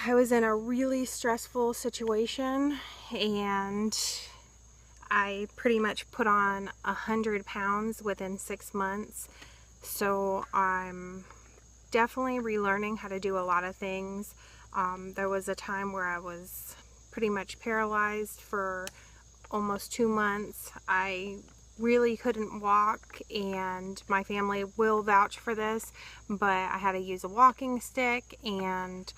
I was in a really stressful situation and I pretty much put on 100 pounds within 6 months. So I'm definitely relearning how to do a lot of things. There was a time where I was pretty much paralyzed for almost 2 months. I really couldn't walk, and my family will vouch for this, but I had to use a walking stick, and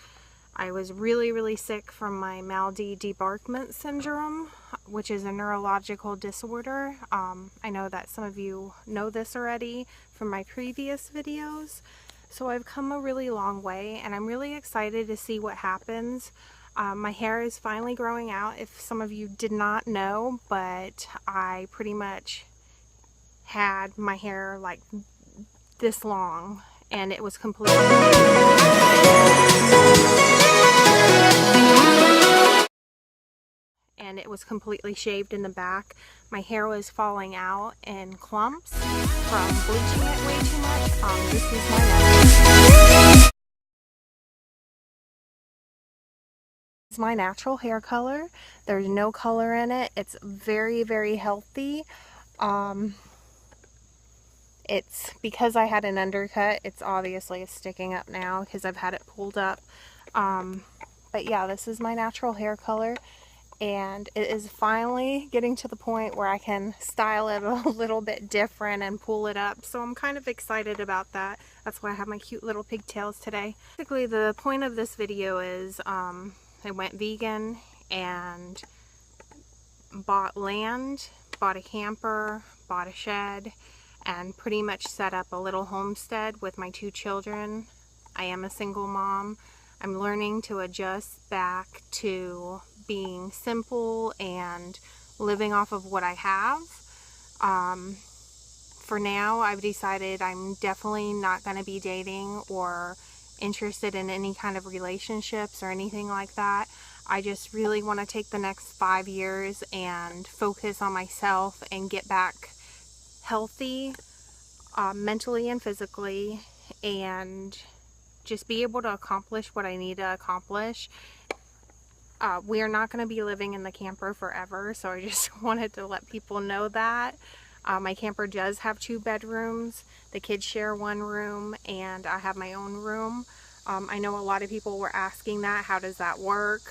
I was really sick from my Maldi debarkment syndrome, which is a neurological disorder. I know that some of you know this already from my previous videos. So I've come a really long way, and I'm really excited to see what happens. My hair is finally growing out, if some of you did not know, but I pretty much had my hair like this long, and it was completely shaved in the back. My hair was falling out in clumps from bleaching it way too much. This is my natural hair color. There's no color in it. It's very healthy. It's because I had an undercut, it's obviously sticking up now because I've had it pulled up. But yeah, this is my natural hair color, and it is finally getting to the point where I can style it a little bit different and pull it up. So I'm kind of excited about that. That's why I have my cute little pigtails today. Basically, the point of this video is I went vegan and bought land, bought a camper, bought a shed, and pretty much set up a little homestead with my 2 children. I am a single mom. I'm learning to adjust back to being simple and living off of what I have. For now, I've decided I'm definitely not going to be dating or interested in any kind of relationships or anything like that. I just really want to take the next 5 years and focus on myself and get back healthy, mentally and physically, and just be able to accomplish what I need to accomplish. We are not going to be living in the camper forever, so I just wanted to let people know that. My camper does have 2 bedrooms. The kids share 1 room, and I have my own room. I know a lot of people were asking that. How does that work?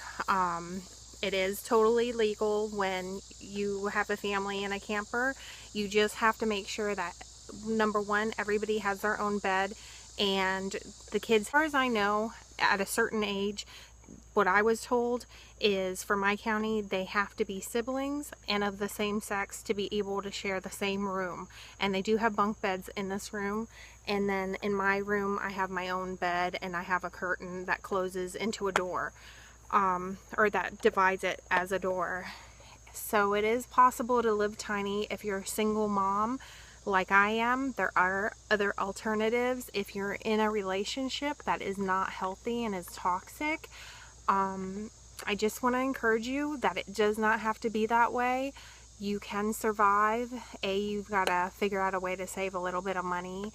It is totally legal when you have a family in a camper. You just have to make sure that, number one, everybody has their own bed, and the kids, as far as I know, at a certain age, what I was told is for my county, they have to be siblings and of the same sex to be able to share the same room. And they do have bunk beds in this room. And then in my room, I have my own bed, and I have a curtain that closes into a door, or that divides it as a door. So it is possible to live tiny if you're a single mom like I am. There are other alternatives if you're in a relationship that is not healthy and is toxic. I just want to encourage you that it does not have to be that way. You can survive. You've got to figure out a way to save a little bit of money.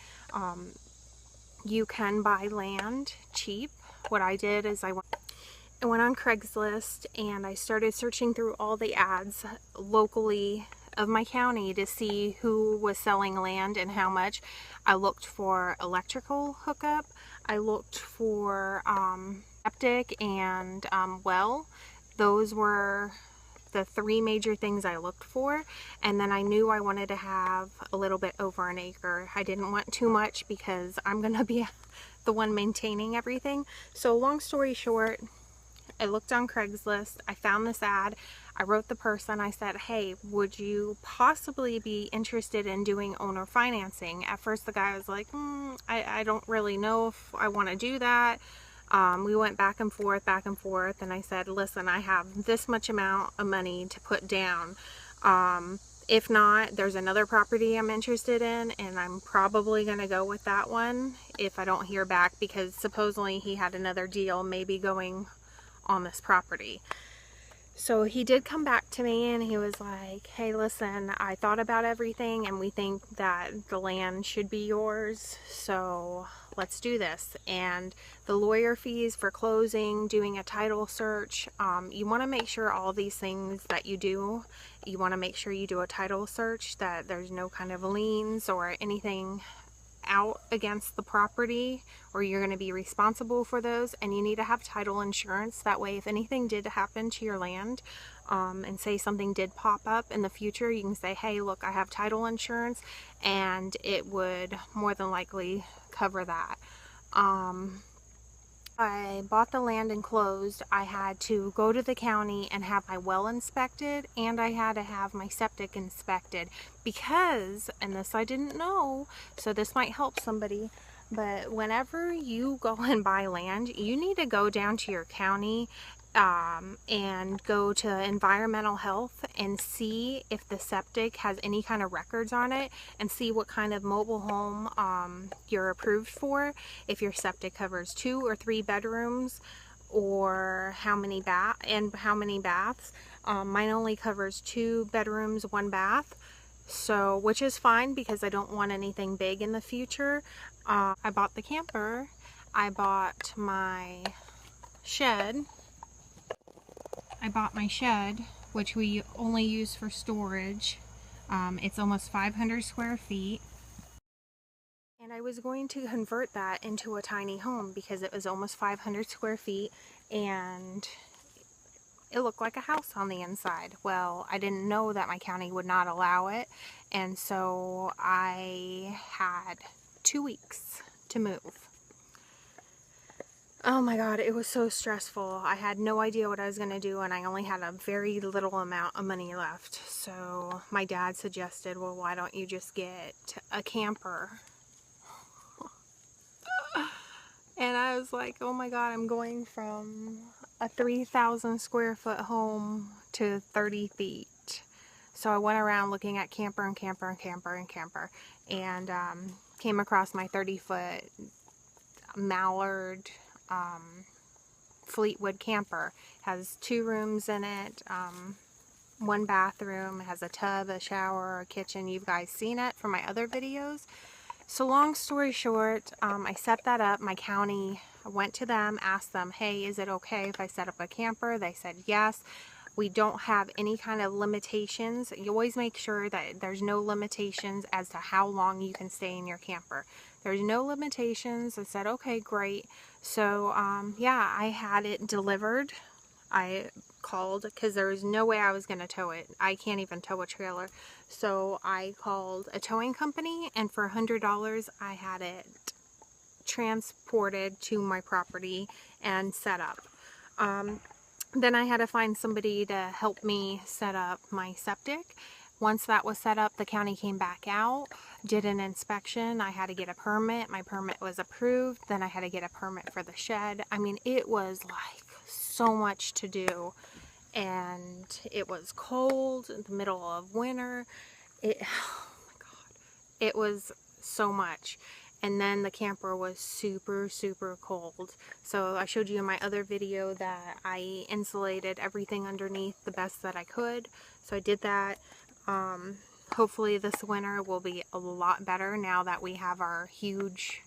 You can buy land cheap. What I did is I went on Craigslist and I started searching through all the ads locally of my county to see who was selling land and how much. I looked for electrical hookup. I looked for septic and well. Those were the 3 major things I looked for, and then I knew I wanted to have a little bit over an acre. I didn't want too much because I'm gonna be the one maintaining everything. So long story short, I looked on Craigslist, I found this ad, I wrote the person, I said, hey, would you possibly be interested in doing owner financing? At first the guy was like, I don't really know if I want to do that. We went back and forth, and I said, listen, I have this much amount of money to put down. If not, there's another property I'm interested in, and I'm probably going to go with that one if I don't hear back, because supposedly he had another deal maybe going on this property. So he did come back to me and he was like, hey, listen, I thought about everything and we think that the land should be yours. So let's do this. And the lawyer fees for closing, doing a title search, you want to make sure all these things that you do, you want to make sure you do a title search, that there's no kind of liens or anything out against the property, or you're going to be responsible for those. And you need to have title insurance. That way, if anything did happen to your land, and say something did pop up in the future, you can say, hey, look, I have title insurance, and it would more than likely cover that. I bought the land and closed. I had to go to the county and have my well inspected, and I had to have my septic inspected because, and this I didn't know, so this might help somebody, but whenever you go and buy land, you need to go down to your county and go to environmental health and see if the septic has any kind of records on it, and see what kind of mobile home you're approved for, if your septic covers 2 or 3 bedrooms, or how many baths. Mine only covers 2 bedrooms, 1 bath, so, which is fine because I don't want anything big in the future. I bought the camper, I bought my shed, which we only use for storage. It's almost 500 square feet. And I was going to convert that into a tiny home because it was almost 500 square feet and it looked like a house on the inside. Well, I didn't know that my county would not allow it, and so I had 2 weeks to move. Oh my god, it was so stressful. I had no idea what I was going to do, and I only had a very little amount of money left. So my dad suggested, well, why don't you just get a camper? And I was like, oh my god, I'm going from a 3,000 square foot home to 30 feet. So I went around looking at camper and camper and camper and camper, and came across my 30-foot Mallard Fleetwood camper. Has 2 rooms in it, 1 bathroom, it has a tub, a shower, a kitchen. You've guys seen it from my other videos. So long story short, I set that up. My county, I went to them, asked them, hey, is it okay if I set up a camper? They said yes. We don't have any kind of limitations. You always make sure that there's no limitations as to how long you can stay in your camper. There's no limitations. I said, okay, great. So, yeah, I had it delivered. I called because there was no way I was going to tow it. I can't even tow a trailer. So I called a towing company, and for $100, I had it transported to my property and set up. Then I had to find somebody to help me set up my septic. Once that was set up, the county came back out, did an inspection. I had to get a permit. My permit was approved. Then I had to get a permit for the shed. I mean, it was like so much to do. And it was cold in the middle of winter. Oh my god, it was so much. And then the camper was super, super cold. So I showed you in my other video that I insulated everything underneath the best that I could. So I did that. Hopefully this winter will be a lot better now that we have our huge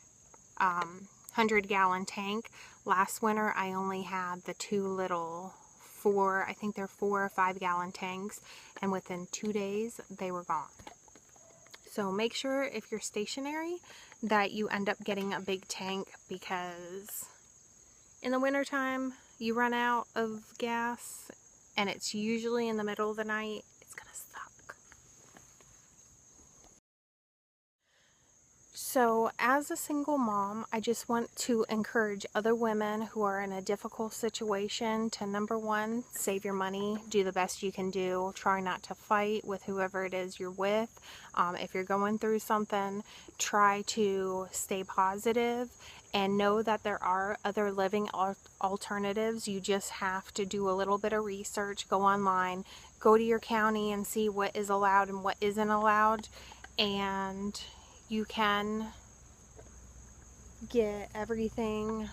100-gallon tank. Last winter I only had the 2 little I think they're 4 or 5 gallon tanks, and within 2 days they were gone. So make sure if you're stationary that you end up getting a big tank, because in the wintertime you run out of gas and it's usually in the middle of the night. It's gonna suck. So as a single mom, I just want to encourage other women who are in a difficult situation to, number 1, save your money, do the best you can do, try not to fight with whoever it is you're with. If you're going through something, try to stay positive and know that there are other living alternatives. You just have to do a little bit of research, go online, go to your county and see what is allowed and what isn't allowed, and you can get everything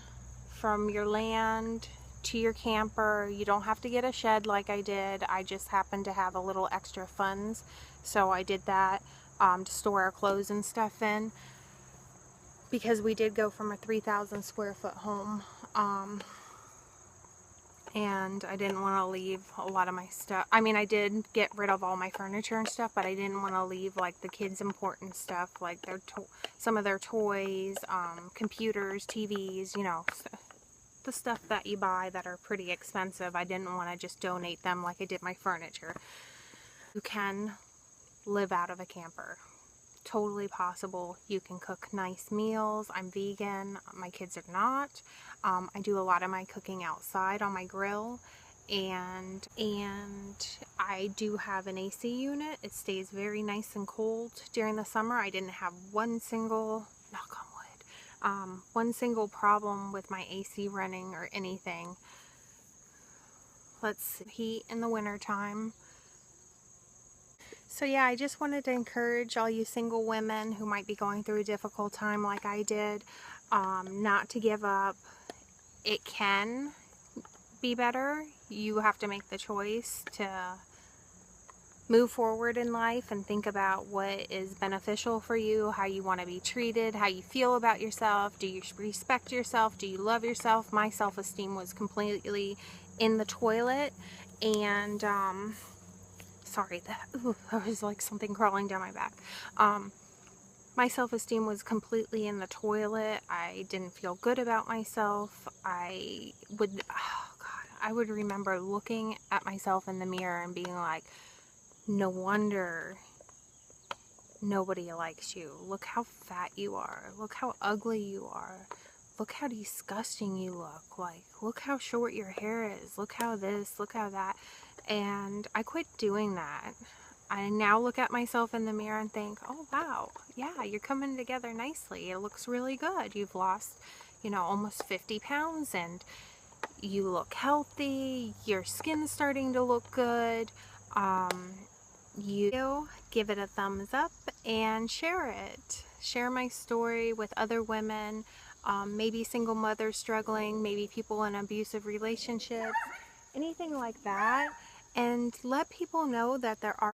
from your land to your camper. You don't have to get a shed like I did. I just happened to have a little extra funds, so I did that to store our clothes and stuff in. because we did go from a 3,000 square foot home, and I didn't want to leave a lot of my stuff. I mean, I did get rid of all my furniture and stuff, but I didn't want to leave like the kids' important stuff, like their some of their toys, computers, TVs, you know, the stuff that you buy that are pretty expensive. I didn't want to just donate them like I did my furniture. You can live out of a camper. Totally possible. You can cook nice meals. I'm vegan. My kids are not. I do a lot of my cooking outside on my grill, and I do have an AC unit. It stays very nice and cold during the summer. I didn't have one single, knock on wood, one single problem with my AC running or anything. Let's see, heat in the winter time. So yeah, I just wanted to encourage all you single women who might be going through a difficult time like I did, not to give up. It can be better. You have to make the choice to move forward in life and think about what is beneficial for you, how you want to be treated, how you feel about yourself. Do you respect yourself? Do you love yourself? My self-esteem was completely in the toilet, and sorry, that was like something crawling down my back. My self-esteem was completely in the toilet. I didn't feel good about myself. I would remember looking at myself in the mirror and being like, no wonder nobody likes you. Look how fat you are. Look how ugly you are. Look how disgusting you look. Like, look how short your hair is. Look how this, look how that. And I quit doing that. I now look at myself in the mirror and think, oh wow, yeah, you're coming together nicely. It looks really good. You've lost, you know, almost 50 pounds and you look healthy. Your skin's starting to look good. You give it a thumbs up and share it. Share my story with other women, maybe single mothers struggling, maybe people in abusive relationships, anything like that. And let people know that there are